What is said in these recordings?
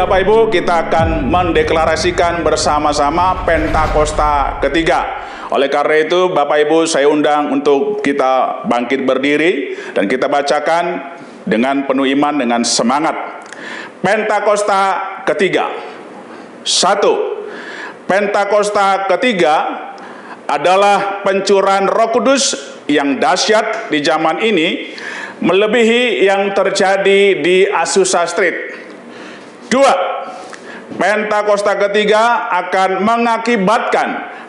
Bapak Ibu, kita akan mendeklarasikan bersama-sama Pentakosta ketiga. Oleh karena itu, Bapak Ibu, saya undang untuk kita bangkit berdiri dan kita bacakan dengan penuh iman, dengan semangat. Pentakosta ketiga. 1. Pentakosta ketiga adalah pencurahan Roh Kudus yang dahsyat di zaman ini, melebihi yang terjadi di Azusa Street. 2. Pentakosta ketiga akan mengakibatkan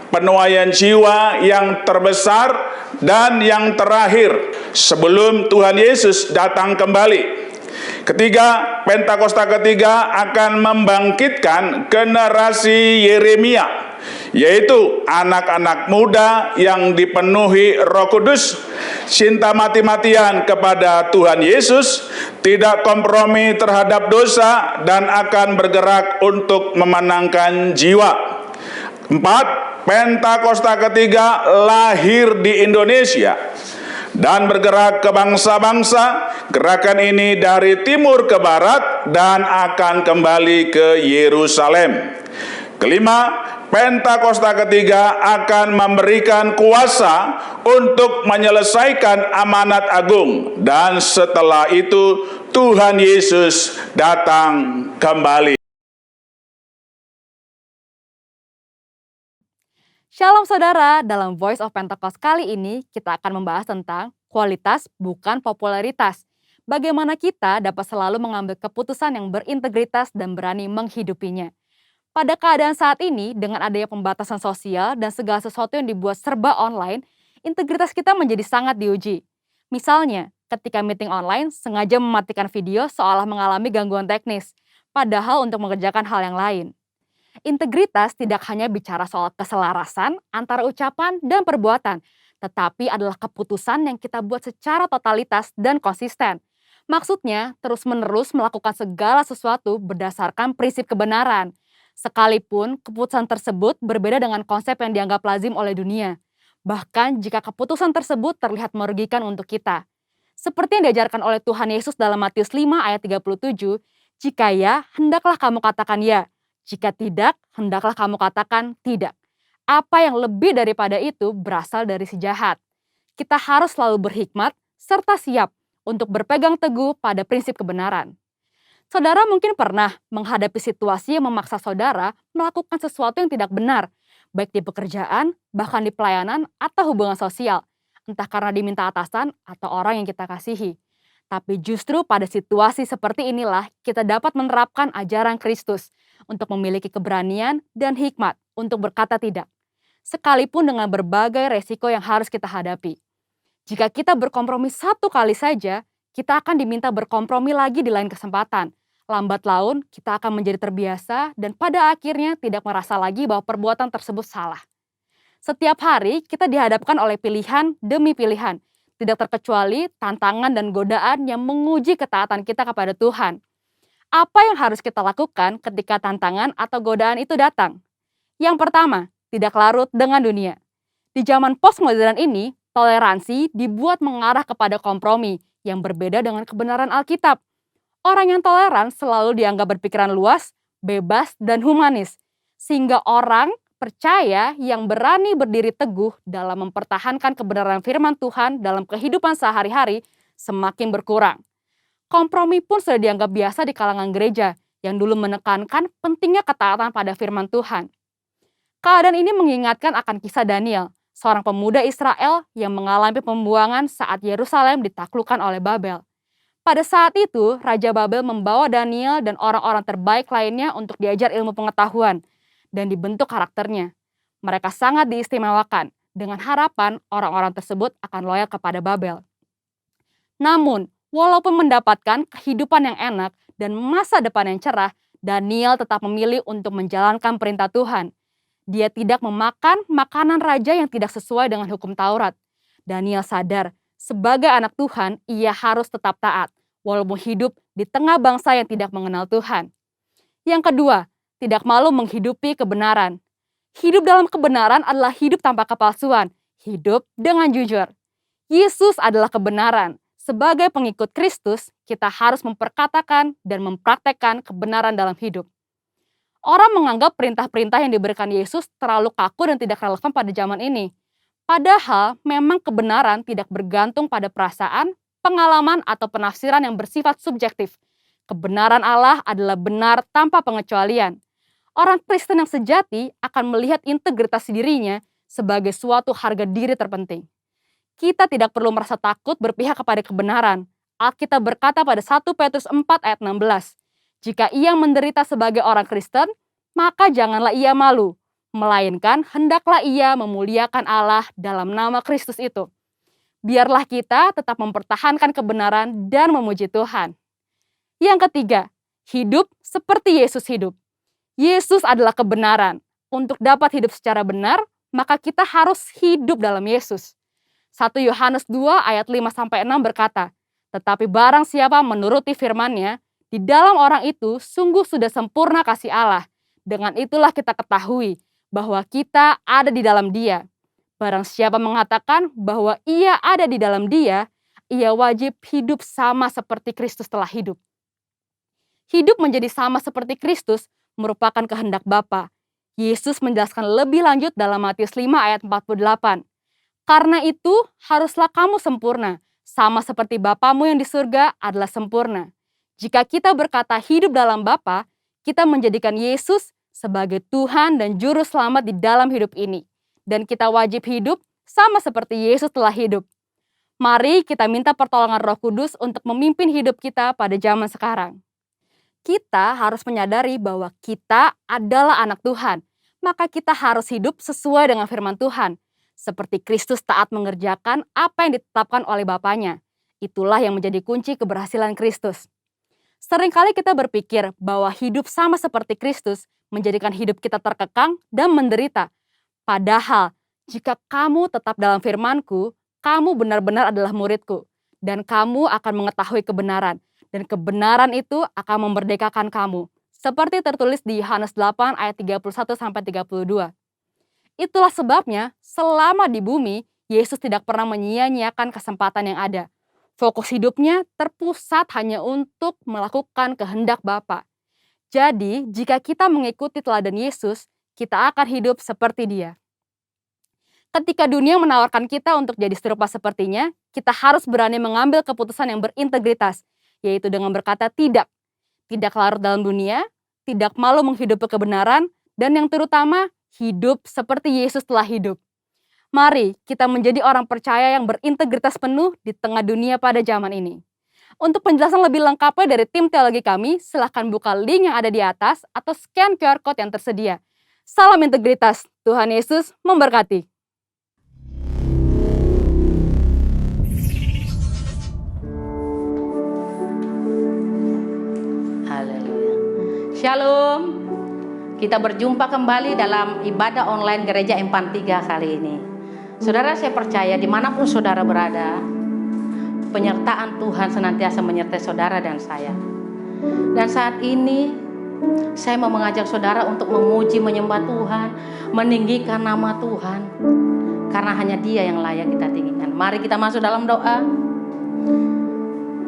penuaian jiwa yang terbesar dan yang terakhir sebelum Tuhan Yesus datang kembali. Ketiga, Pentakosta ketiga akan membangkitkan generasi Yeremia, yaitu anak-anak muda yang dipenuhi Roh Kudus, cinta mati-matian kepada Tuhan Yesus, tidak kompromi terhadap dosa, dan akan bergerak untuk memenangkan jiwa. 4. Pentakosta ketiga lahir di Indonesia dan bergerak ke bangsa-bangsa. Gerakan ini dari timur ke barat dan akan kembali ke Yerusalem. Kelima, Pentakosta ketiga akan memberikan kuasa untuk menyelesaikan amanat agung, dan setelah itu Tuhan Yesus datang kembali. Shalom saudara, dalam Voice of Pentecost kali ini kita akan membahas tentang kualitas bukan popularitas. Bagaimana kita dapat selalu mengambil keputusan yang berintegritas dan berani menghidupinya. Pada keadaan saat ini, dengan adanya pembatasan sosial dan segala sesuatu yang dibuat serba online, integritas kita menjadi sangat diuji. Misalnya, ketika meeting online sengaja mematikan video seolah mengalami gangguan teknis, padahal untuk mengerjakan hal yang lain. Integritas tidak hanya bicara soal keselarasan antara ucapan dan perbuatan, tetapi adalah keputusan yang kita buat secara totalitas dan konsisten. Maksudnya, terus-menerus melakukan segala sesuatu berdasarkan prinsip kebenaran. Sekalipun keputusan tersebut berbeda dengan konsep yang dianggap lazim oleh dunia. Bahkan jika keputusan tersebut terlihat merugikan untuk kita. Seperti yang diajarkan oleh Tuhan Yesus dalam Matius 5 ayat 37, jika ya, hendaklah kamu katakan ya. Jika tidak, hendaklah kamu katakan tidak. Apa yang lebih daripada itu berasal dari si jahat. Kita harus selalu berhikmat serta siap untuk berpegang teguh pada prinsip kebenaran. Saudara mungkin pernah menghadapi situasi yang memaksa saudara melakukan sesuatu yang tidak benar, baik di pekerjaan, bahkan di pelayanan atau hubungan sosial, entah karena diminta atasan atau orang yang kita kasihi. Tapi justru pada situasi seperti inilah kita dapat menerapkan ajaran Kristus untuk memiliki keberanian dan hikmat untuk berkata tidak, sekalipun dengan berbagai resiko yang harus kita hadapi. Jika kita berkompromi satu kali saja, kita akan diminta berkompromi lagi di lain kesempatan. Lambat laun, kita akan menjadi terbiasa dan pada akhirnya tidak merasa lagi bahwa perbuatan tersebut salah. Setiap hari kita dihadapkan oleh pilihan demi pilihan, tidak terkecuali tantangan dan godaan yang menguji ketaatan kita kepada Tuhan. Apa yang harus kita lakukan ketika tantangan atau godaan itu datang? Yang pertama, tidak larut dengan dunia. Di zaman postmodern ini, toleransi dibuat mengarah kepada kompromi yang berbeda dengan kebenaran Alkitab. Orang yang toleran selalu dianggap berpikiran luas, bebas, dan humanis, sehingga orang percaya yang berani berdiri teguh dalam mempertahankan kebenaran firman Tuhan dalam kehidupan sehari-hari semakin berkurang. Kompromi pun sudah dianggap biasa di kalangan gereja yang dulu menekankan pentingnya ketaatan pada firman Tuhan. Keadaan ini mengingatkan akan kisah Daniel, seorang pemuda Israel yang mengalami pembuangan saat Yerusalem ditaklukkan oleh Babel. Pada saat itu, Raja Babel membawa Daniel dan orang-orang terbaik lainnya untuk diajar ilmu pengetahuan dan dibentuk karakternya. Mereka sangat diistimewakan dengan harapan orang-orang tersebut akan loyal kepada Babel. Namun, walaupun mendapatkan kehidupan yang enak dan masa depan yang cerah, Daniel tetap memilih untuk menjalankan perintah Tuhan. Dia tidak memakan makanan raja yang tidak sesuai dengan hukum Taurat. Daniel sadar, sebagai anak Tuhan, ia harus tetap taat, walaupun hidup di tengah bangsa yang tidak mengenal Tuhan. Yang kedua, tidak malu menghidupi kebenaran. Hidup dalam kebenaran adalah hidup tanpa kepalsuan, hidup dengan jujur. Yesus adalah kebenaran. Sebagai pengikut Kristus, kita harus memperkatakan dan mempraktekkan kebenaran dalam hidup. Orang menganggap perintah-perintah yang diberikan Yesus terlalu kaku dan tidak relevan pada zaman ini. Padahal memang kebenaran tidak bergantung pada perasaan, pengalaman, atau penafsiran yang bersifat subjektif. Kebenaran Allah adalah benar tanpa pengecualian. Orang Kristen yang sejati akan melihat integritas dirinya sebagai suatu harga diri terpenting. Kita tidak perlu merasa takut berpihak kepada kebenaran. Alkitab berkata pada 1 Petrus 4 ayat 16, "Jika ia menderita sebagai orang Kristen, maka janganlah ia malu, melainkan hendaklah ia memuliakan Allah dalam nama Kristus itu." Biarlah kita tetap mempertahankan kebenaran dan memuji Tuhan. Yang ketiga, hidup seperti Yesus hidup. Yesus adalah kebenaran. Untuk dapat hidup secara benar, maka kita harus hidup dalam Yesus. 1 Yohanes 2 ayat 5-6 berkata, "Tetapi barang siapa menuruti firman-Nya, di dalam orang itu sungguh sudah sempurna kasih Allah. Dengan itulah kita ketahui bahwa kita ada di dalam Dia. Barang siapa mengatakan bahwa ia ada di dalam Dia, ia wajib hidup sama seperti Kristus telah hidup." Hidup menjadi sama seperti Kristus merupakan kehendak Bapa. Yesus menjelaskan lebih lanjut dalam Matius 5 ayat 48. "Karena itu haruslah kamu sempurna, sama seperti Bapamu yang di surga adalah sempurna." Jika kita berkata hidup dalam Bapa, kita menjadikan Yesus sebagai Tuhan dan Juru Selamat di dalam hidup ini. Dan kita wajib hidup sama seperti Yesus telah hidup. Mari kita minta pertolongan Roh Kudus untuk memimpin hidup kita pada zaman sekarang. Kita harus menyadari bahwa kita adalah anak Tuhan, maka kita harus hidup sesuai dengan firman Tuhan. Seperti Kristus taat mengerjakan apa yang ditetapkan oleh Bapanya. Itulah yang menjadi kunci keberhasilan Kristus. Seringkali kita berpikir bahwa hidup sama seperti Kristus menjadikan hidup kita terkekang dan menderita. Padahal, jika kamu tetap dalam firman-Ku, kamu benar-benar adalah murid-Ku. Dan kamu akan mengetahui kebenaran. Dan kebenaran itu akan memerdekakan kamu. Seperti tertulis di Yohanes 8 ayat 31-32. Itulah sebabnya selama di bumi, Yesus tidak pernah menyia-nyiakan kesempatan yang ada. Fokus hidupnya terpusat hanya untuk melakukan kehendak Bapa. Jadi, jika kita mengikuti teladan Yesus, kita akan hidup seperti Dia. Ketika dunia menawarkan kita untuk jadi serupa sepertinya, kita harus berani mengambil keputusan yang berintegritas, yaitu dengan berkata tidak. Tidak larut dalam dunia, tidak malu menghidupi kebenaran, dan yang terutama, hidup seperti Yesus telah hidup. Mari kita menjadi orang percaya yang berintegritas penuh di tengah dunia pada zaman ini. Untuk penjelasan lebih lengkapnya dari tim teologi kami, silahkan buka link yang ada di atas atau scan QR Code yang tersedia. Salam integritas, Tuhan Yesus memberkati. Haleluya. Shalom. Kita berjumpa kembali dalam ibadah online Gereja Empan 3 kali ini. Saudara, saya percaya dimanapun saudara berada, penyertaan Tuhan senantiasa menyertai saudara dan saya. Dan saat ini, saya mau mengajak saudara untuk memuji, menyembah Tuhan, meninggikan nama Tuhan. Karena hanya Dia yang layak kita tinggikan. Mari kita masuk dalam doa.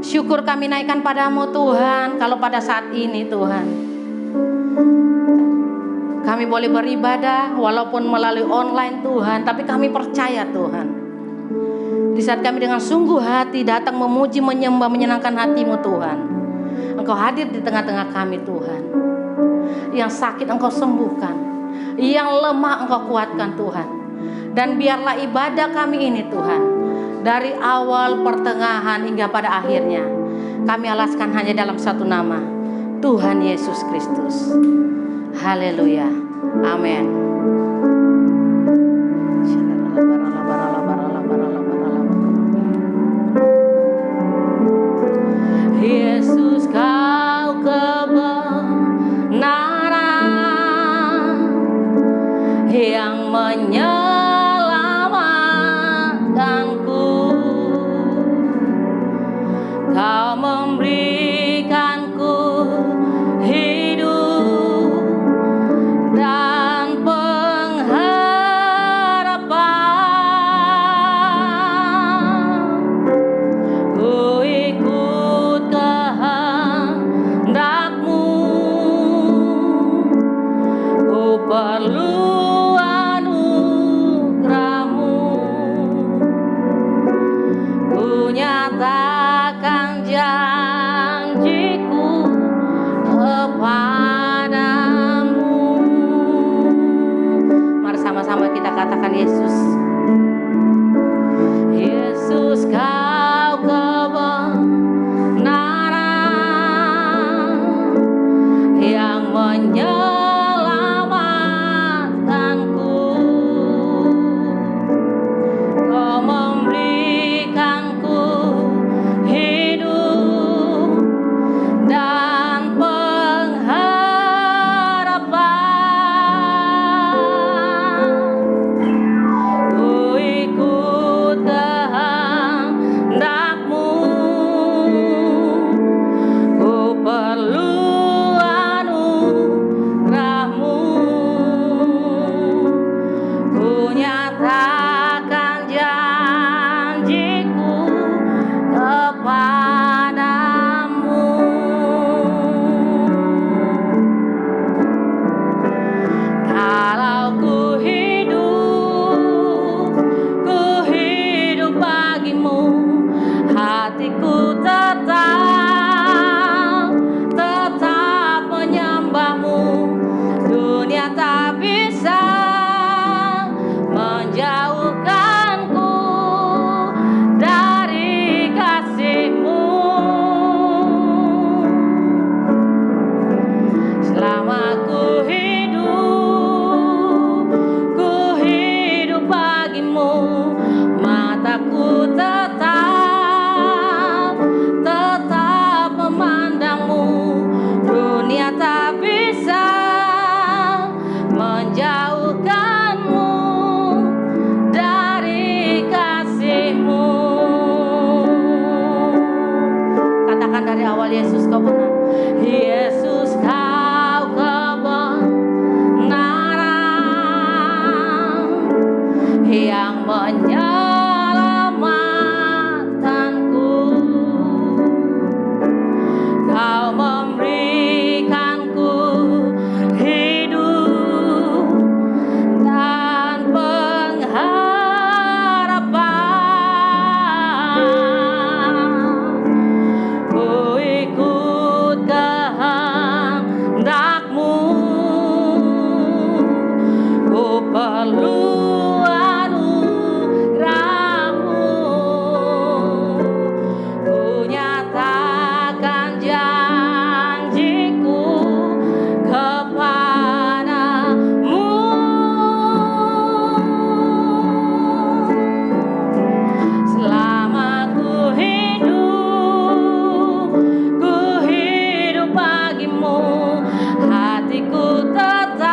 Syukur kami naikkan padamu Tuhan, kalau pada saat ini Tuhan, kami boleh beribadah walaupun melalui online Tuhan, tapi kami percaya Tuhan. Di saat kami dengan sungguh hati datang memuji, menyembah, menyenangkan hati-Mu Tuhan, Engkau hadir di tengah-tengah kami Tuhan. Yang sakit Engkau sembuhkan, yang lemah Engkau kuatkan Tuhan. Dan biarlah ibadah kami ini Tuhan, dari awal, pertengahan, hingga pada akhirnya, kami alaskan hanya dalam satu nama, Tuhan Yesus Kristus. Haleluya. Amin. Yesus, Kau kebenaran yang menyelamatkanku. Kau memberikanku hidup dan pengharapan. Ku katakan Yesus. Yesus, kau kebenaran yang menyelamatkanku. Kau memberikanku hidup dan pengharapan. Ku ikut kehendak-Mu, ku perlu anugerah-Mu. Ku nyatakan janjiku kepadamu. Kalau ku hidup bagimu, hatiku tetap menyembah-Mu. Dunia tak bisa menjauhkanku dari kasih-Mu. Selama ku hidup bagimu, mataku tetap memandang-Mu. Dunia tak bisa menjauhkan-Mu dari kasih-Mu. Katakan dari awal, Yesus kau benar. Yesus, kau kebenaran yang menyelamatkanku. Kau memberikanku hidup dan pengharapan. Ku ikut kehendak-Mu, ku perlu anugerah-Mu. Ku nyatakan janjiku kepadamu. Selama ku hidup bagimu, hatiku tetap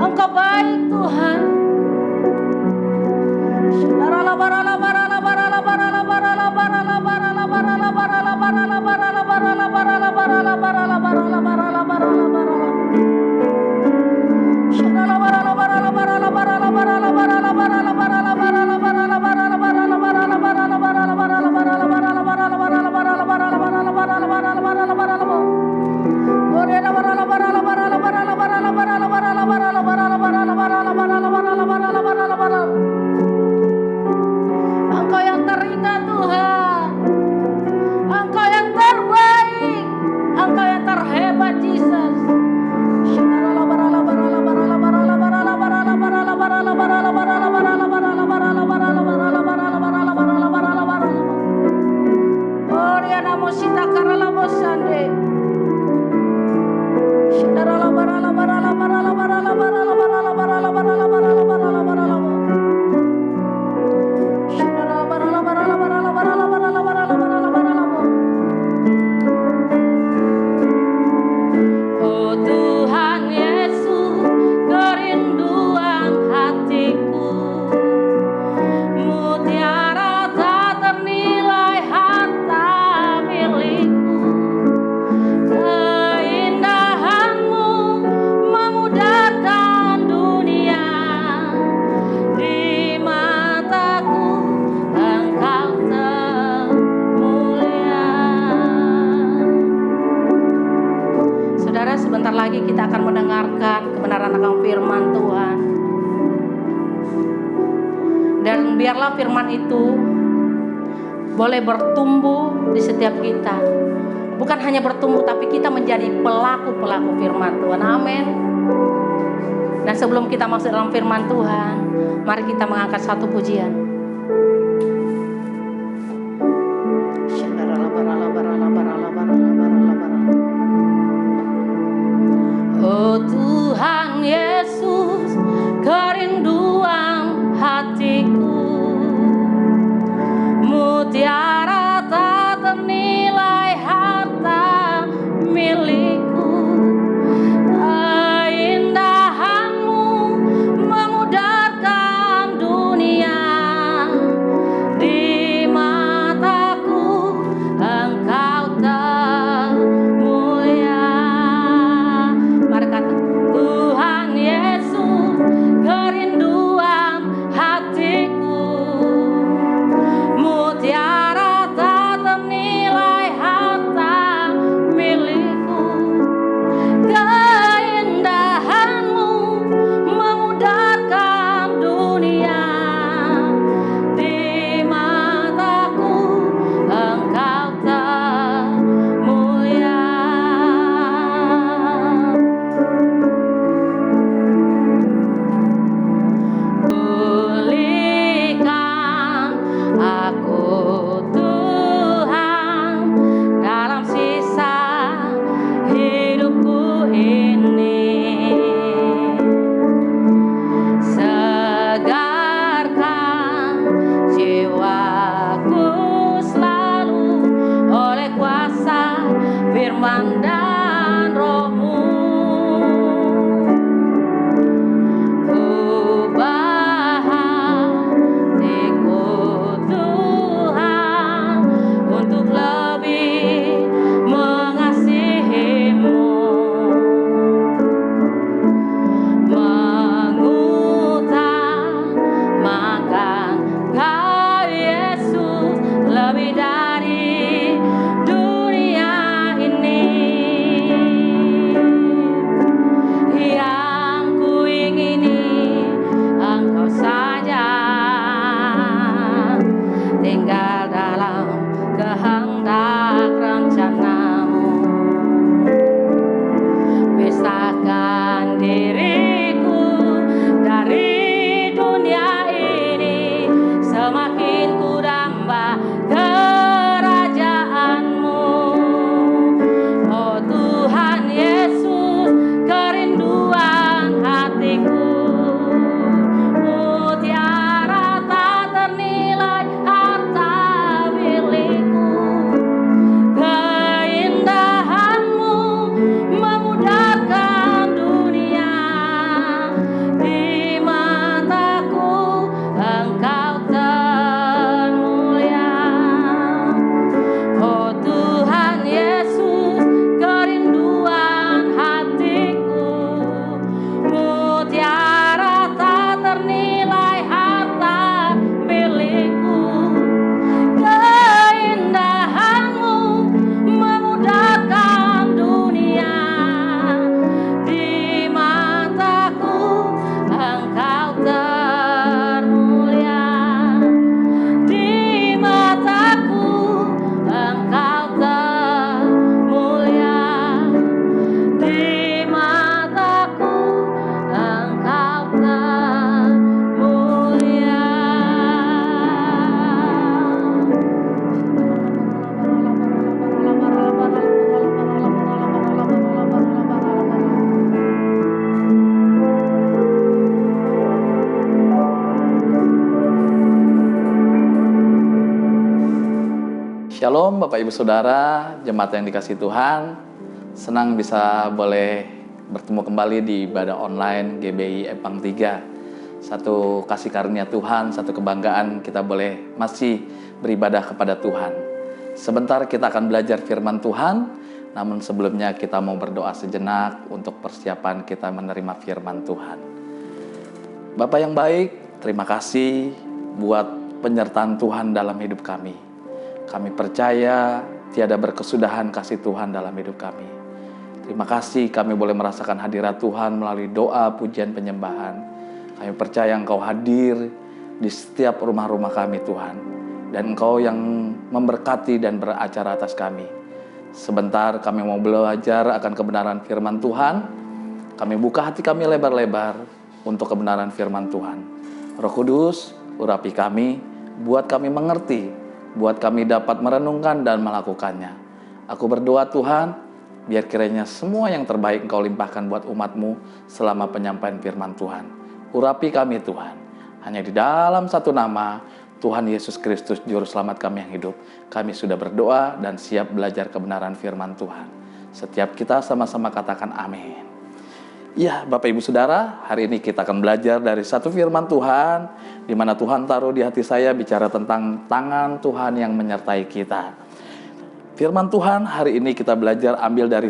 Engkau baik Tuhan. Engkau yang terindah Tuhan, Engkau yang terbaik, Engkau yang terhebat Jesus. Oh Tuhan Yesus, kerinduan hatiku, mutiara tak ternilai harta milikku. Keindahanmu memudarkan dunia, di mataku Engkau termulia. Saudara, sebentar lagi kita akan mendengarkan kebenaran akan firman Tuhan. Dan biarlah firman itu boleh bertumbuh di setiap kita. Bukan hanya bertumbuh, tapi kita menjadi pelaku-pelaku firman Tuhan. Amin. Dan sebelum kita masuk dalam firman Tuhan, mari kita mengangkat satu pujian. Oh Tuhan Yesus, kerinduan hatiku, mutiara tak ternilai harta milikku. Keindahanmu memudarkan dunia, Shalom Bapak Ibu Saudara, jemaat yang dikasihi Tuhan. Senang bisa boleh bertemu kembali di ibadah online GBI Epang 3. Satu kasih karunia Tuhan, satu kebanggaan kita boleh masih beribadah kepada Tuhan. Sebentar kita akan belajar firman Tuhan, namun sebelumnya kita mau berdoa sejenak untuk persiapan kita menerima firman Tuhan. Bapak yang baik, terima kasih buat penyertaan Tuhan dalam hidup kami. Kami percaya tiada berkesudahan kasih Tuhan dalam hidup kami. Terima kasih kami boleh merasakan hadirat Tuhan melalui doa, pujian, penyembahan. Kami percaya Engkau hadir di setiap rumah-rumah kami Tuhan. Dan Engkau yang memberkati dan beracara atas kami. Sebentar kami mau belajar akan kebenaran firman Tuhan. Kami buka hati kami lebar-lebar untuk kebenaran firman Tuhan. Roh Kudus, urapi kami, buat kami mengerti, buat kami dapat merenungkan dan melakukannya. Aku berdoa Tuhan, biar kiranya semua yang terbaik Engkau limpahkan buat umat-Mu selama penyampaian firman Tuhan. Urapi kami Tuhan, hanya di dalam satu nama, Tuhan Yesus Kristus Juru Selamat kami yang hidup. Kami sudah berdoa dan siap belajar kebenaran firman Tuhan. Setiap kita sama-sama katakan amin. Ya, Bapak Ibu Saudara, hari ini kita akan belajar dari satu firman Tuhan, di mana Tuhan taruh di hati saya bicara tentang tangan Tuhan yang menyertai kita. Firman Tuhan hari ini kita belajar ambil dari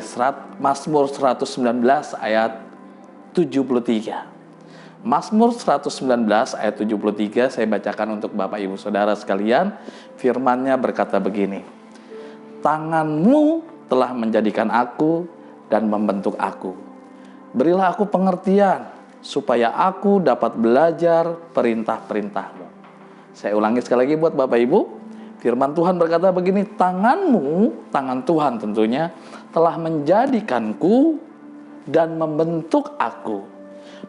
Mazmur 119 ayat 73. Mazmur 119 ayat 73 saya bacakan untuk Bapak Ibu Saudara sekalian. Firman-Nya berkata begini. Tangan-Mu telah menjadikan aku dan membentuk aku. Berilah aku pengertian, supaya aku dapat belajar perintah-perintah-Mu. Saya ulangi sekali lagi buat Bapak Ibu. Firman Tuhan berkata begini, tangan-Mu, tangan Tuhan tentunya, telah menjadikanku dan membentuk aku.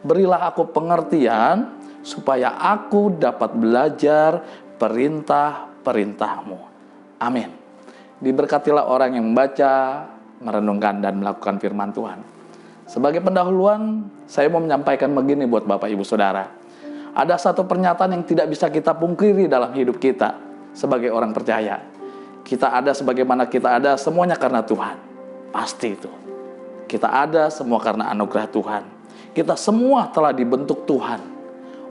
Berilah aku pengertian, supaya aku dapat belajar perintah-perintah-Mu. Amin. Diberkatilah orang yang membaca, merenungkan, dan melakukan firman Tuhan. Sebagai pendahuluan, saya mau menyampaikan begini buat Bapak Ibu Saudara. Ada satu pernyataan yang tidak bisa kita pungkiri dalam hidup kita sebagai orang percaya. Kita ada sebagaimana kita ada, semuanya karena Tuhan. Pasti itu. Kita ada semua karena anugerah Tuhan. Kita semua telah dibentuk Tuhan.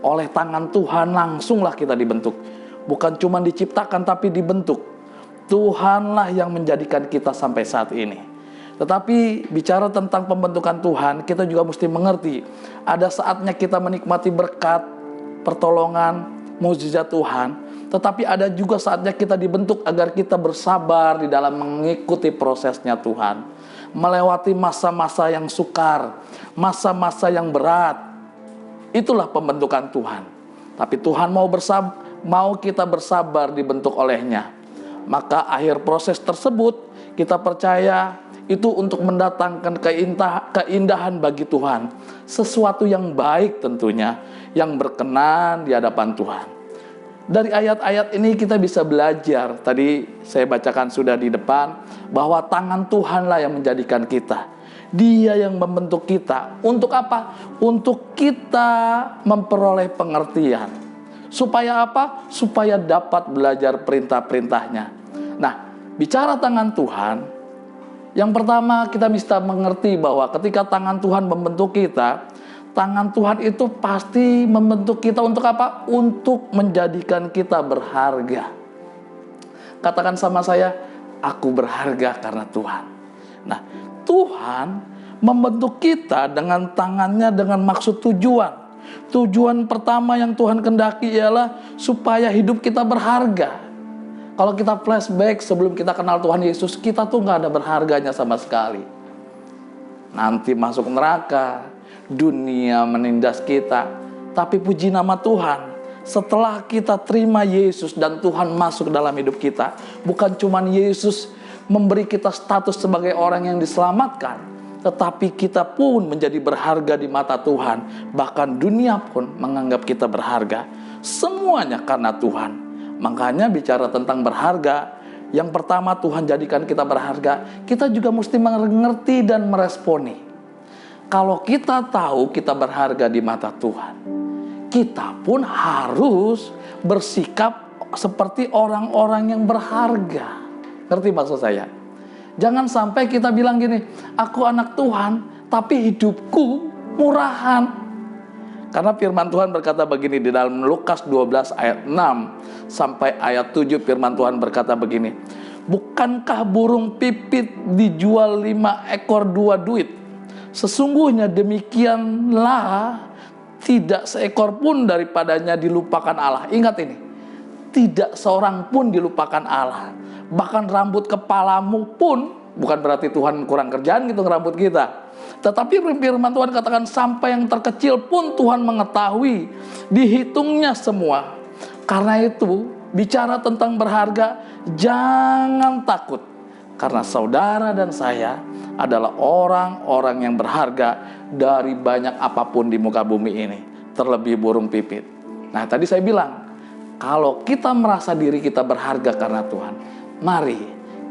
Oleh tangan Tuhan langsunglah kita dibentuk. Bukan cuma diciptakan tapi dibentuk. Tuhanlah yang menjadikan kita sampai saat ini. Tetapi bicara tentang pembentukan Tuhan, kita juga mesti mengerti. Ada saatnya kita menikmati berkat, pertolongan, mukjizat Tuhan. Tetapi ada juga saatnya kita dibentuk agar kita bersabar di dalam mengikuti prosesnya Tuhan. Melewati masa-masa yang sukar, masa-masa yang berat. Itulah pembentukan Tuhan. Tapi Tuhan mau kita bersabar dibentuk olehnya. Maka akhir proses tersebut kita percaya itu untuk mendatangkan keindahan bagi Tuhan. Sesuatu yang baik tentunya, yang berkenan di hadapan Tuhan. Dari ayat-ayat ini kita bisa belajar. Tadi saya bacakan sudah di depan, bahwa tangan Tuhanlah yang menjadikan kita. Dia yang membentuk kita. Untuk apa? Untuk kita memperoleh pengertian. Supaya apa? Supaya dapat belajar perintah-perintahnya. Nah, bicara tangan Tuhan, yang pertama kita mesti mengerti bahwa ketika tangan Tuhan membentuk kita, tangan Tuhan itu pasti membentuk kita untuk apa? Untuk menjadikan kita berharga. Katakan sama saya, aku berharga karena Tuhan. Nah, Tuhan membentuk kita dengan tangannya dengan maksud tujuan. Tujuan pertama yang Tuhan kehendaki ialah supaya hidup kita berharga. Kalau kita flashback sebelum kita kenal Tuhan Yesus, kita tuh gak ada berharganya sama sekali. Nanti masuk neraka, dunia menindas kita. Tapi puji nama Tuhan, setelah kita terima Yesus dan Tuhan masuk dalam hidup kita, bukan cuma Yesus memberi kita status sebagai orang yang diselamatkan, tetapi kita pun menjadi berharga di mata Tuhan. Bahkan dunia pun menganggap kita berharga. Semuanya karena Tuhan. Makanya bicara tentang berharga, yang pertama Tuhan jadikan kita berharga, kita juga mesti mengerti dan meresponi. Kalau kita tahu kita berharga di mata Tuhan, kita pun harus bersikap seperti orang-orang yang berharga. Ngerti maksud saya? Jangan sampai kita bilang gini, aku anak Tuhan, tapi hidupku murahan. Karena firman Tuhan berkata begini di dalam Lukas 12 ayat 6 sampai ayat 7, firman Tuhan berkata begini, bukankah burung pipit dijual 5 ekor 2 duit? Sesungguhnya demikianlah tidak seekor pun daripadanya dilupakan Allah. Ingat ini, tidak seorang pun dilupakan Allah. Bahkan rambut kepalamu pun, bukan berarti Tuhan kurang kerjaan gitu ngerambut kita, tetapi firman Tuhan katakan sampai yang terkecil pun Tuhan mengetahui, dihitungnya semua. Karena itu, bicara tentang berharga, jangan takut. Karena saudara dan saya adalah orang-orang yang berharga dari banyak apapun di muka bumi ini, terlebih burung pipit. Nah, tadi saya bilang, kalau kita merasa diri kita berharga karena Tuhan, mari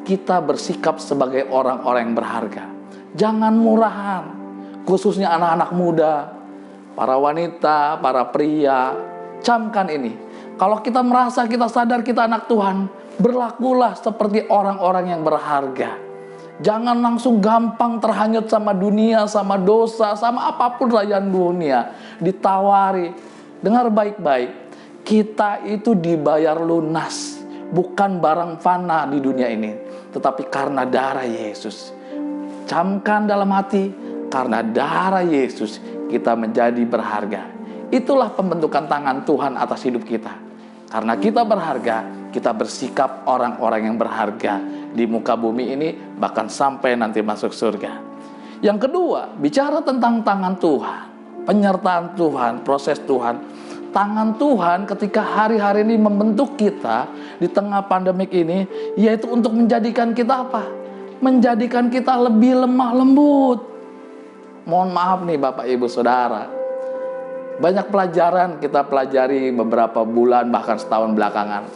kita bersikap sebagai orang-orang yang berharga. Jangan murahan, khususnya anak-anak muda, para wanita, para pria. Camkan ini, kalau kita merasa kita sadar kita anak Tuhan, berlakulah seperti orang-orang yang berharga. Jangan langsung gampang terhanyut sama dunia, sama dosa, sama apapun rayaan dunia. Ditawari. Dengar baik-baik, kita itu dibayar lunas, bukan barang fana di dunia ini, tetapi karena darah Yesus. Camkan dalam hati, karena darah Yesus kita menjadi berharga. Itulah pembentukan tangan Tuhan atas hidup kita. Karena kita berharga, kita bersikap orang-orang yang berharga di muka bumi ini, bahkan sampai nanti masuk surga. Yang kedua, bicara tentang tangan Tuhan, penyertaan Tuhan, proses Tuhan. Tangan Tuhan ketika hari-hari ini membentuk kita di tengah pandemik ini, yaitu untuk menjadikan kita apa? Menjadikan kita lebih lemah lembut. Mohon maaf nih Bapak Ibu Saudara, banyak pelajaran kita pelajari beberapa bulan bahkan setahun belakangan.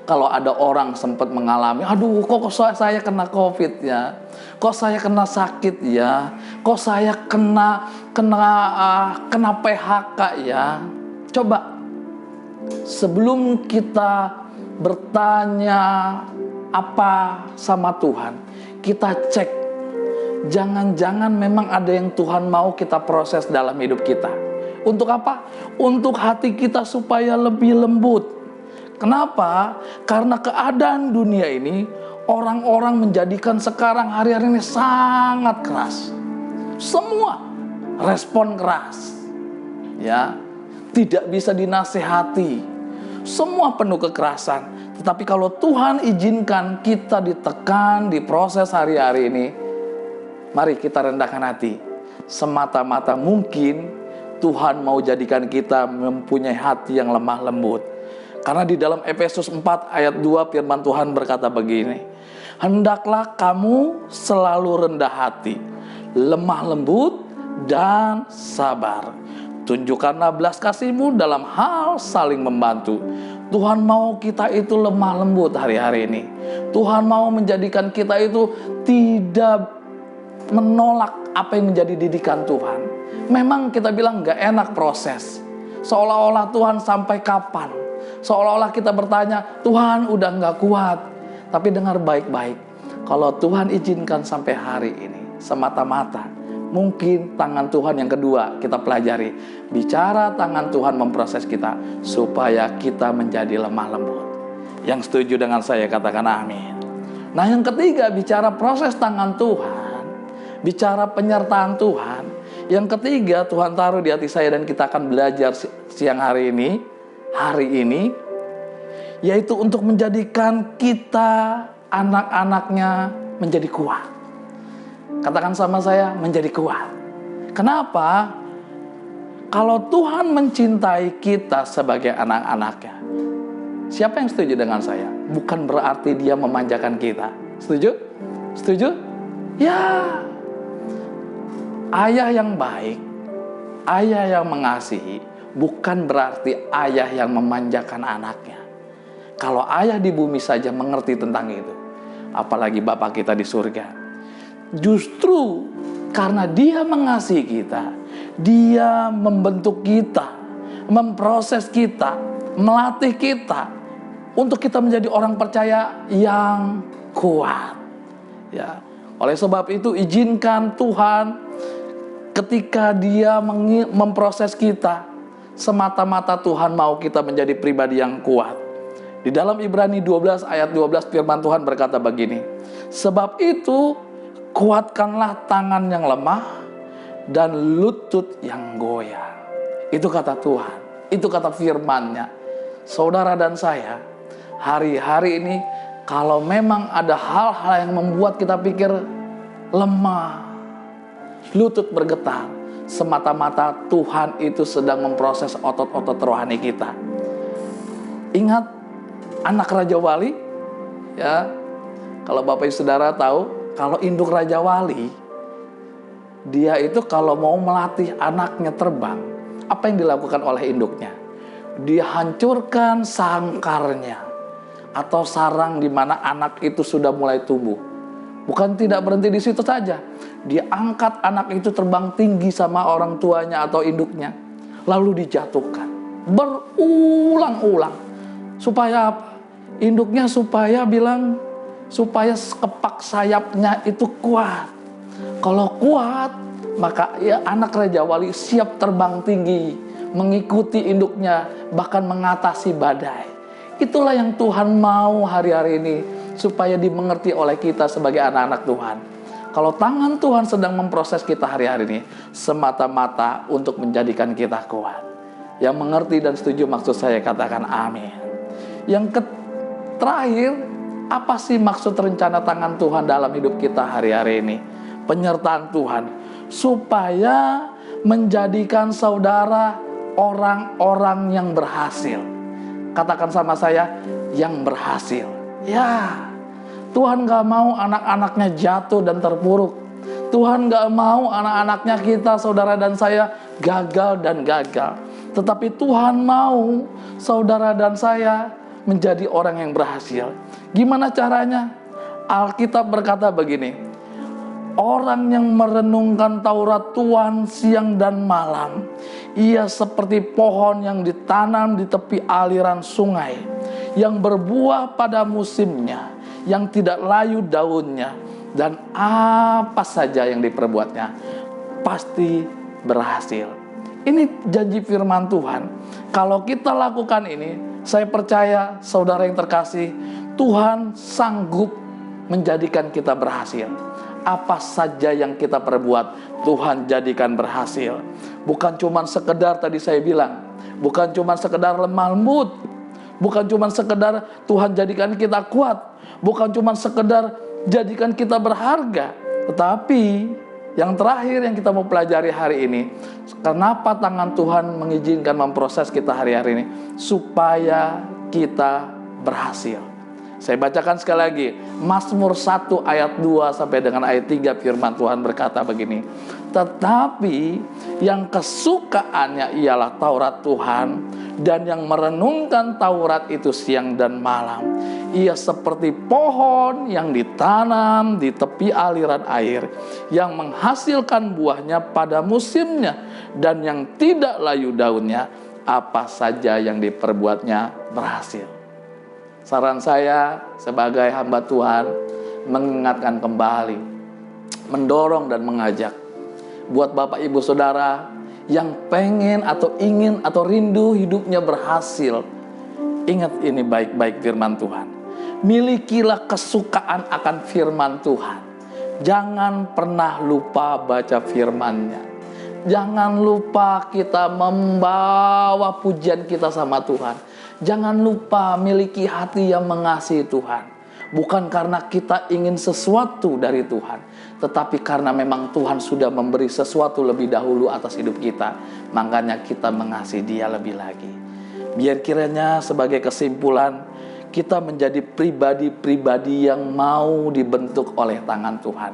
Kalau ada orang sempat mengalami, aduh kok saya kena COVID ya, kok saya kena sakit ya, kok saya kena PHK ya. Coba sebelum kita bertanya apa sama Tuhan, kita cek, jangan-jangan memang ada yang Tuhan mau kita proses dalam hidup kita. Untuk apa? Untuk hati kita supaya lebih lembut. Kenapa? Karena keadaan dunia ini, orang-orang menjadikan sekarang hari-hari ini sangat keras. Semua respon keras. Ya, tidak bisa dinasehati. Semua penuh kekerasan. Tetapi kalau Tuhan izinkan kita ditekan, diproses hari-hari ini, mari kita rendahkan hati. Semata-mata mungkin Tuhan mau jadikan kita mempunyai hati yang lemah lembut. Karena di dalam Efesus 4 ayat 2 firman Tuhan berkata begini, hendaklah kamu selalu rendah hati, lemah lembut dan sabar. Tunjukkanlah belas kasihmu dalam hal saling membantu. Tuhan mau kita itu lemah lembut hari-hari ini. Tuhan mau menjadikan kita itu tidak menolak apa yang menjadi didikan Tuhan. Memang kita bilang gak enak proses, seolah-olah Tuhan sampai kapan, seolah-olah kita bertanya, Tuhan udah gak kuat. Tapi dengar baik-baik, kalau Tuhan izinkan sampai hari ini, semata-mata mungkin tangan Tuhan yang kedua kita pelajari. Bicara tangan Tuhan memproses kita supaya kita menjadi lemah lembut. Yang setuju dengan saya katakan amin. Nah yang ketiga, bicara proses tangan Tuhan, bicara penyertaan Tuhan. Yang ketiga Tuhan taruh di hati saya dan kita akan belajar siang hari ini, yaitu untuk menjadikan kita anak-anaknya menjadi kuat. Katakan sama saya, menjadi kuat. Kenapa? Kalau Tuhan mencintai kita sebagai anak-anaknya, siapa yang setuju dengan saya? Bukan berarti dia memanjakan kita. Setuju? Setuju? Ya. Ayah yang baik, ayah yang mengasihi, bukan berarti ayah yang memanjakan anaknya. Kalau ayah di bumi saja mengerti tentang itu, apalagi Bapa kita di surga. Justru karena dia mengasihi kita, dia membentuk kita, memproses kita, melatih kita untuk kita menjadi orang percaya yang kuat. Ya, oleh sebab itu izinkan Tuhan ketika Dia memproses kita, semata-mata Tuhan mau kita menjadi pribadi yang kuat. Di dalam Ibrani 12 ayat 12 firman Tuhan berkata begini, sebab itu kuatkanlah tangan yang lemah dan lutut yang goyah. Itu kata Tuhan, itu kata firman-Nya. Saudara dan saya, hari-hari ini kalau memang ada hal-hal yang membuat kita pikir lemah, lutut bergetar, semata-mata Tuhan itu sedang memproses otot-otot rohani kita. Ingat anak Raja Wali, ya, kalau Bapak Ibu Saudara tahu, kalau induk Raja Wali, dia itu kalau mau melatih anaknya terbang, apa yang dilakukan oleh induknya? Dia hancurkan sangkarnya atau sarang di mana anak itu sudah mulai tumbuh. Bukan tidak berhenti di situ saja, dia angkat anak itu terbang tinggi sama orang tuanya atau induknya, lalu dijatuhkan berulang-ulang. Supaya apa? Induknya supaya kepak sayapnya itu kuat. Kalau kuat, maka ya anak Raja Wali siap terbang tinggi, mengikuti induknya, bahkan mengatasi badai. Itulah yang Tuhan mau hari-hari ini, supaya dimengerti oleh kita sebagai anak-anak Tuhan. Kalau tangan Tuhan sedang memproses kita hari-hari ini, semata-mata untuk menjadikan kita kuat. Yang mengerti dan setuju maksud saya katakan amin. Yang terakhir, apa sih maksud rencana tangan Tuhan dalam hidup kita hari-hari ini? Penyertaan Tuhan, supaya menjadikan saudara orang-orang yang berhasil. Katakan sama saya, yang berhasil. Ya, Tuhan gak mau anak-anaknya jatuh dan terpuruk. Tuhan gak mau anak-anaknya kita, saudara dan saya, gagal dan gagal. Tetapi Tuhan mau saudara dan saya menjadi orang yang berhasil. Gimana caranya? Alkitab berkata begini, orang yang merenungkan Taurat Tuhan siang dan malam, ia seperti pohon yang ditanam di tepi aliran sungai, yang berbuah pada musimnya, yang tidak layu daunnya, dan apa saja yang diperbuatnya pasti berhasil. Ini janji firman Tuhan. Kalau kita lakukan ini, saya percaya saudara yang terkasih, Tuhan sanggup menjadikan kita berhasil. Apa saja yang kita perbuat, Tuhan jadikan berhasil. Bukan cuma sekedar tadi saya bilang, bukan cuma sekedar lemah lembut, bukan cuma sekedar Tuhan jadikan kita kuat, bukan cuma sekedar jadikan kita berharga. Tetapi yang terakhir yang kita mau pelajari hari ini, kenapa tangan Tuhan mengizinkan memproses kita hari-hari ini? Supaya kita berhasil. Saya bacakan sekali lagi, Mazmur 1 ayat 2 sampai dengan ayat 3, firman Tuhan berkata begini, tetapi yang kesukaannya ialah Taurat Tuhan, dan yang merenungkan Taurat itu siang dan malam. Ia seperti pohon yang ditanam di tepi aliran air, yang menghasilkan buahnya pada musimnya, dan yang tidak layu daunnya, apa saja yang diperbuatnya berhasil. Saran saya sebagai hamba Tuhan, mengingatkan kembali, mendorong dan mengajak buat Bapak Ibu Saudara yang pengen atau ingin atau rindu hidupnya berhasil. Ingat ini baik-baik firman Tuhan. Milikilah kesukaan akan firman Tuhan. Jangan pernah lupa baca firman-Nya. Jangan lupa kita membawa pujian kita sama Tuhan. Jangan lupa miliki hati yang mengasihi Tuhan. Bukan karena kita ingin sesuatu dari Tuhan, tetapi karena memang Tuhan sudah memberi sesuatu lebih dahulu atas hidup kita. Makanya kita mengasihi Dia lebih lagi. Biar kiranya sebagai kesimpulan, kita menjadi pribadi-pribadi yang mau dibentuk oleh tangan Tuhan.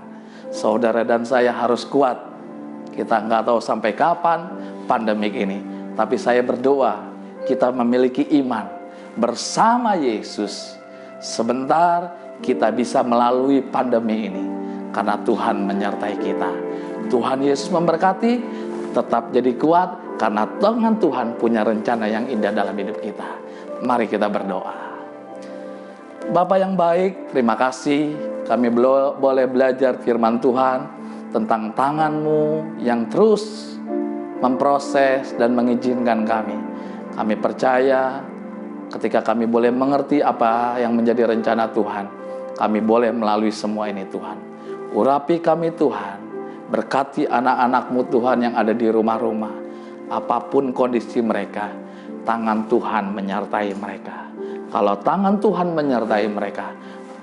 Saudara dan saya harus kuat. Kita nggak tahu sampai kapan pandemik ini, tapi saya berdoa kita memiliki iman bersama Yesus. Sebentar kita bisa melalui pandemi ini karena Tuhan menyertai kita. Tuhan Yesus memberkati. Tetap jadi kuat karena tangan Tuhan punya rencana yang indah dalam hidup kita. Mari kita berdoa. Bapa yang baik, terima kasih kami boleh belajar firman Tuhan tentang tangan-Mu yang terus memproses dan mengizinkan kami. Kami percaya ketika kami boleh mengerti apa yang menjadi rencana Tuhan, kami boleh melalui semua ini Tuhan. Urapi kami Tuhan, berkati anak-anak-Mu Tuhan yang ada di rumah-rumah. Apapun kondisi mereka, tangan Tuhan menyertai mereka. Kalau tangan Tuhan menyertai mereka,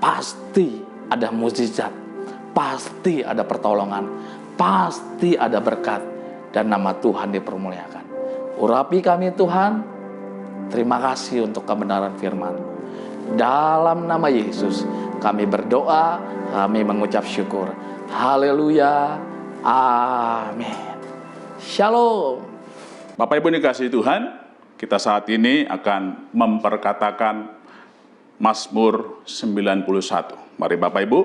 pasti ada mukjizat, pasti ada pertolongan, pasti ada berkat, dan nama Tuhan dipermuliakan. Urapi kami Tuhan, terima kasih untuk kebenaran firman. Dalam nama Yesus kami berdoa, kami mengucap syukur. Haleluya, amin. Shalom. Bapak Ibu dikasihi Tuhan, kita saat ini akan memperkatakan Mazmur 91. Mari Bapak Ibu,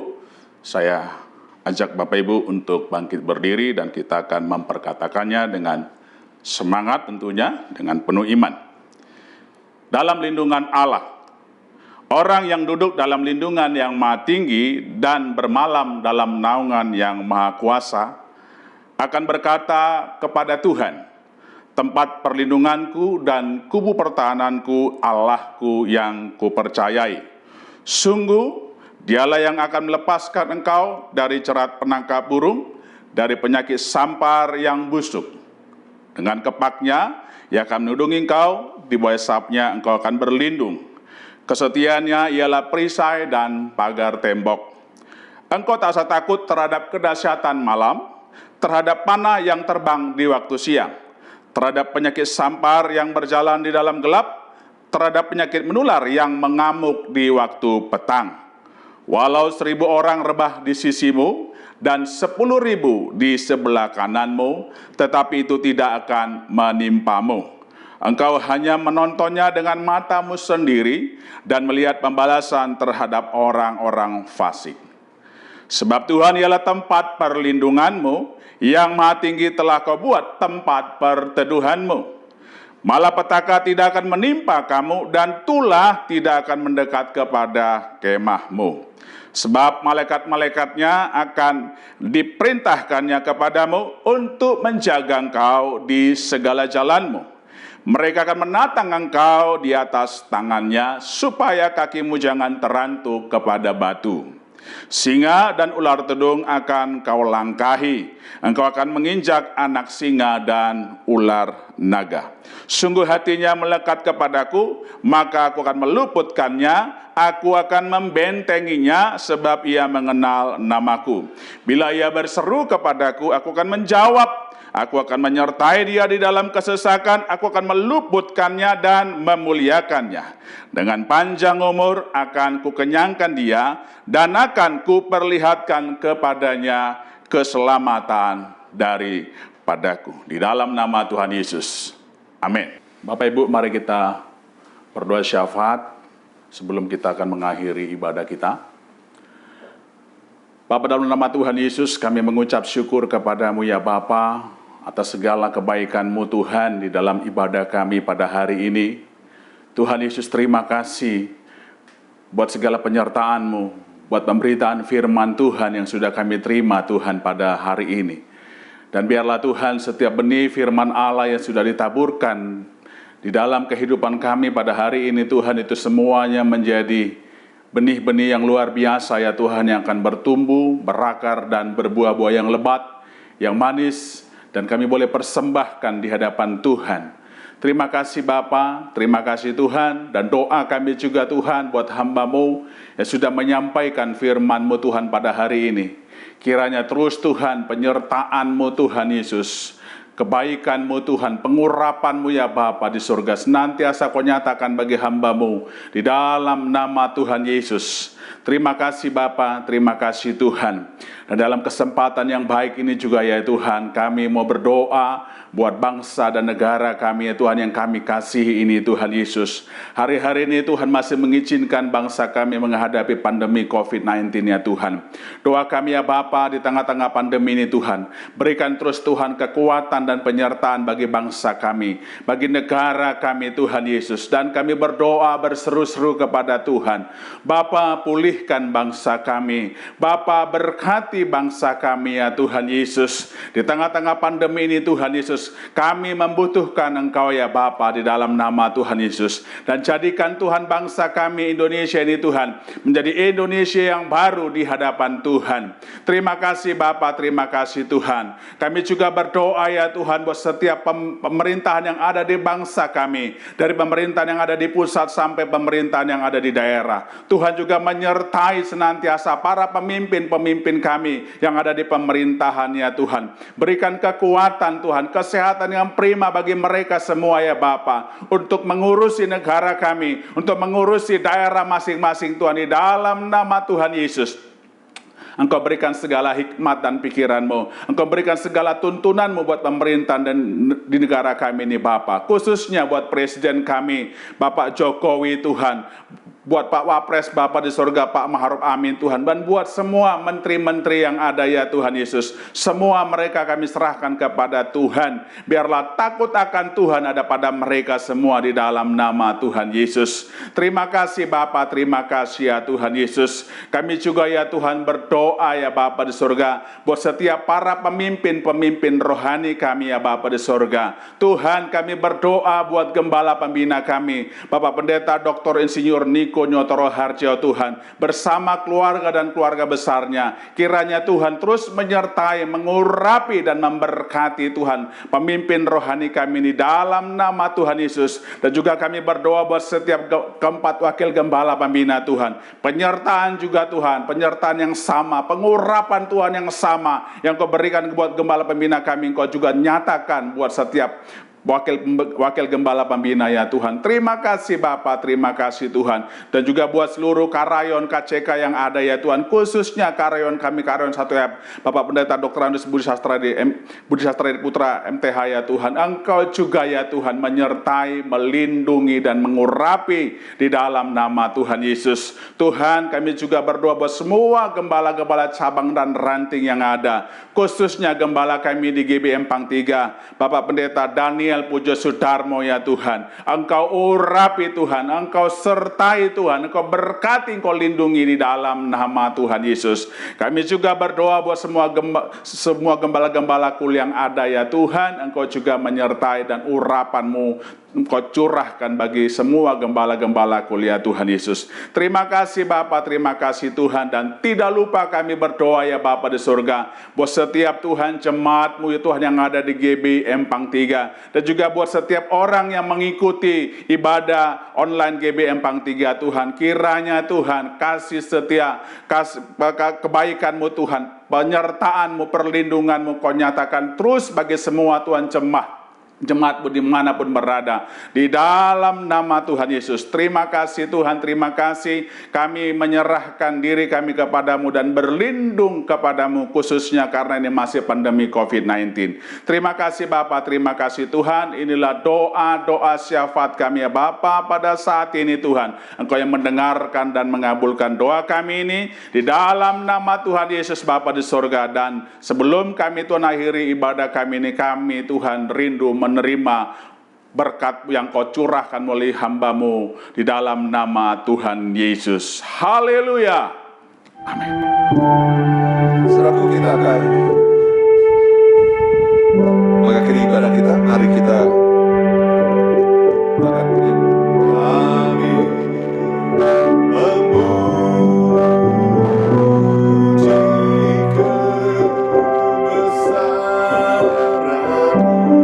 saya ajak Bapak Ibu untuk bangkit berdiri dan kita akan memperkatakannya dengan semangat tentunya, dengan penuh iman. Dalam lindungan Allah, orang yang duduk dalam lindungan yang maha tinggi dan bermalam dalam naungan yang maha kuasa akan berkata kepada Tuhan, tempat perlindunganku dan kubu pertahananku, Allahku yang kupercayai. Sungguh, Dialah yang akan melepaskan engkau dari jerat penangkap burung, dari penyakit sampar yang busuk. Dengan kepaknya, Ia akan melindungi engkau, di bawah sayapnya engkau akan berlindung. Kesetiaannya ialah perisai dan pagar tembok. Engkau tak usah takut terhadap kedahsyatan malam, terhadap panah yang terbang di waktu siang, terhadap penyakit sampar yang berjalan di dalam gelap, terhadap penyakit menular yang mengamuk di waktu petang. Walau 1.000 orang rebah di sisimu dan 10.000 di sebelah kananmu, tetapi itu tidak akan menimpamu. Engkau hanya menontonnya dengan matamu sendiri dan melihat pembalasan terhadap orang-orang fasik. Sebab Tuhan ialah tempat perlindunganmu, yang maha tinggi telah kau buat tempat perteduhanmu. Malapetaka tidak akan menimpa kamu dan tulah tidak akan mendekat kepada kemahmu. Sebab malaikat-malaikatnya akan diperintahkannya kepadamu untuk menjaga engkau di segala jalanmu. Mereka akan menatang engkau di atas tangannya, supaya kakimu jangan terantuk kepada batu. Singa dan ular tedung akan kau langkahi. Engkau akan menginjak anak singa dan ular naga. Sungguh hatinya melekat kepadaku, maka aku akan meluputkannya. Aku akan membentenginya, sebab ia mengenal namaku. Bila ia berseru kepadaku, aku akan menjawab. Aku akan menyertai dia di dalam kesesakan, aku akan meluputkannya dan memuliakannya. Dengan panjang umur akan kukenyangkan dia, dan akan kuperlihatkan kepadanya keselamatan daripadaku. Di dalam nama Tuhan Yesus. Amin. Bapak Ibu, mari kita berdoa syafaat sebelum kita akan mengakhiri ibadah kita. Bapa, dalam nama Tuhan Yesus, kami mengucap syukur kepadamu ya Bapa, atas segala kebaikan-Mu Tuhan di dalam ibadah kami pada hari ini. Tuhan Yesus, terima kasih buat segala penyertaan-Mu, buat pemberitaan firman Tuhan yang sudah kami terima Tuhan pada hari ini. Dan biarlah Tuhan setiap benih firman Allah yang sudah ditaburkan di dalam kehidupan kami pada hari ini Tuhan, itu semuanya menjadi benih-benih yang luar biasa ya Tuhan, yang akan bertumbuh, berakar dan berbuah-buah yang lebat, yang manis, dan kami boleh persembahkan di hadapan Tuhan. Terima kasih Bapa, terima kasih Tuhan, dan doa kami juga Tuhan buat hamba-Mu yang sudah menyampaikan firman-Mu Tuhan pada hari ini. Kiranya terus Tuhan penyertaan-Mu Tuhan Yesus, kebaikan-Mu Tuhan, pengurapan-Mu ya Bapa di surga senantiasa Kau nyatakan bagi hamba-Mu di dalam nama Tuhan Yesus. Terima kasih Bapa, terima kasih Tuhan. Dan dalam kesempatan yang baik ini juga ya Tuhan, kami mau berdoa buat bangsa dan negara kami ya Tuhan yang kami kasihi ini Tuhan Yesus. Hari-hari ini Tuhan masih mengizinkan bangsa kami menghadapi pandemi COVID-19 ya Tuhan. Doa kami ya Bapa di tengah-tengah pandemi ini Tuhan, berikan terus Tuhan kekuatan dan penyertaan bagi bangsa kami, bagi negara kami Tuhan Yesus. Dan kami berdoa berseru-seru kepada Tuhan, Bapa pulihkan bangsa kami, Bapa berkati bangsa kami ya Tuhan Yesus. Di tengah-tengah pandemi ini Tuhan Yesus, kami membutuhkan Engkau ya Bapa di dalam nama Tuhan Yesus. Dan jadikan Tuhan bangsa kami Indonesia ini Tuhan menjadi Indonesia yang baru di hadapan Tuhan. Terima kasih Bapa, terima kasih Tuhan. Kami juga berdoa ya Tuhan buat setiap pemerintahan yang ada di bangsa kami, dari pemerintahan yang ada di pusat sampai pemerintahan yang ada di daerah. Tuhan juga menyertai senantiasa para pemimpin-pemimpin kami yang ada di pemerintahan ya Tuhan. Berikan kekuatan Tuhan, kesehatan yang prima bagi mereka semua ya Bapa, untuk mengurusi negara kami, untuk mengurusi daerah masing-masing Tuhan, di dalam nama Tuhan Yesus. Engkau berikan segala hikmat dan pikiran-Mu. Engkau berikan segala tuntunan-Mu buat pemerintahan dan di negara kami ini Bapa. Khususnya buat Presiden kami, Bapak Jokowi Tuhan. Buat Pak Wapres Bapa di surga, Pak Ma'ruf Amin Tuhan. Dan buat semua menteri-menteri yang ada ya Tuhan Yesus. Semua mereka kami serahkan kepada Tuhan. Biarlah takut akan Tuhan ada pada mereka semua di dalam nama Tuhan Yesus. Terima kasih Bapa, terima kasih ya Tuhan Yesus. Kami juga ya Tuhan berdoa ya Bapa di surga, buat setiap para pemimpin-pemimpin rohani kami ya Bapa di surga. Tuhan kami berdoa buat gembala pembina kami, Bapak Pendeta Dr. Insinyur Niko Nyotoro Harjo Tuhan, bersama keluarga dan keluarga besarnya. Kiranya Tuhan terus menyertai, mengurapi dan memberkati Tuhan pemimpin rohani kami ini dalam nama Tuhan Yesus. Dan juga kami berdoa buat setiap keempat wakil gembala pembina Tuhan. Penyertaan juga Tuhan, penyertaan yang sama, pengurapan Tuhan yang sama yang Kau berikan buat gembala pembina kami, Kau juga nyatakan buat setiap wakil gembala pembina ya Tuhan. Terima kasih Bapa, terima kasih Tuhan. Dan juga buat seluruh karayon KCK yang ada ya Tuhan, khususnya karayon kami, karayon 1F, Bapak Pendeta Dr. Andus Budi Sastradi Putra MTH ya Tuhan. Engkau juga ya Tuhan menyertai, melindungi dan mengurapi di dalam nama Tuhan Yesus. Tuhan kami juga berdoa buat semua gembala-gembala cabang dan ranting yang ada, khususnya gembala kami di GB Empang 3, Bapak Pendeta Daniel Pujo Sudarmo ya Tuhan. Engkau urapi Tuhan, Engkau sertai Tuhan, Engkau berkati, Engkau lindungi di dalam nama Tuhan Yesus. Kami juga berdoa buat semua gembala-gembala kul yang ada ya Tuhan. Engkau juga menyertai dan urapan-Mu Engkau curahkan bagi semua gembala-gembala kul ya Tuhan Yesus. Terima kasih Bapa, terima kasih Tuhan. Dan tidak lupa kami berdoa ya Bapa di surga, buat setiap Tuhan jemaat-Mu ya Tuhan yang ada di GB Empang 3, dan juga buat setiap orang yang mengikuti ibadah online GB Empang 3 Tuhan. Kiranya Tuhan kasih setia, kasih kebaikan-Mu Tuhan, penyertaan-Mu, perlindungan-Mu Kau nyatakan terus bagi semua Tuhan jemaat-Mu dimanapun berada, di dalam nama Tuhan Yesus. Terima kasih Tuhan, terima kasih. Kami menyerahkan diri kami kepadamu dan berlindung kepadamu, khususnya karena ini masih pandemi COVID-19. Terima kasih Bapa, terima kasih Tuhan. Inilah doa-doa syafaat kami ya Bapa pada saat ini Tuhan. Engkau yang mendengarkan dan mengabulkan doa kami ini di dalam nama Tuhan Yesus Bapa di surga. Dan sebelum kami Tuhan akhiri ibadah kami ini, kami Tuhan rindu menerima berkat yang Kau curahkan oleh hamba-Mu di dalam nama Tuhan Yesus. Haleluya. Amin. Serabu kita akan mengakhiri ibadah kita. Mari kita akan kami memuji kebesaran-Mu.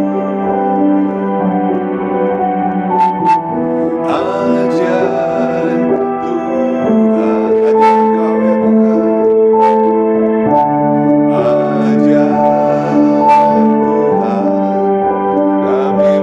Ajaib Tuhan, hanya Engkau ya Tuhan. Ajaib Tuhan, kami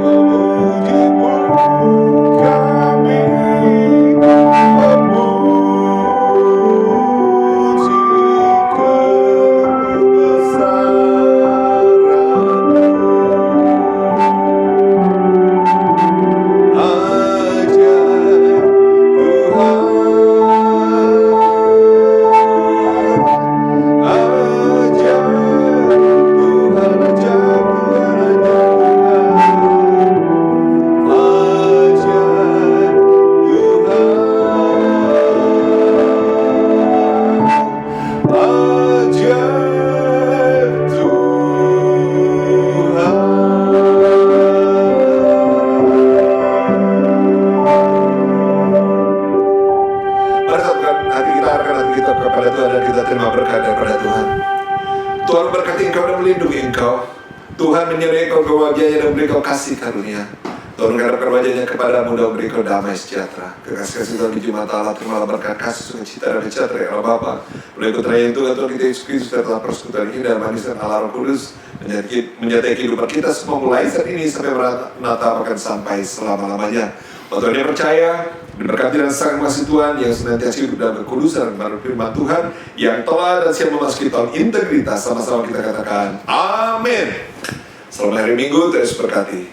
Tuhan berkati engkau dan melindungi engkau. Tuhan menyertai engkau ke wajahnya dan beri engkau kasih karunia. Tuhan menghadapkan wajahnya kepadamu dan beri engkau damai sejahtera. Kekasih-kasih Tuhan di Jumat Allah, terimalah berkat kasih, sukacita dan sejahtera ya Allah Bapa. Melalui keterangan Tuhan kita Yesus Kristus telah persekutuan indah dan manis dan Allah Roh Kudus menyertai kehidupan kita semua mulai saat ini sampai menatap akan sampai selama-lamanya. Tuhan yang percaya, diberkati dan sangat mengasihi Tuhan yang senantiasa hidup dalam kekudusan dan firman Tuhan yang telah dan siap memasuki tahun integritas, sama-sama kita katakan amin. Selamat hari Minggu, Tuhan Yesus berkati.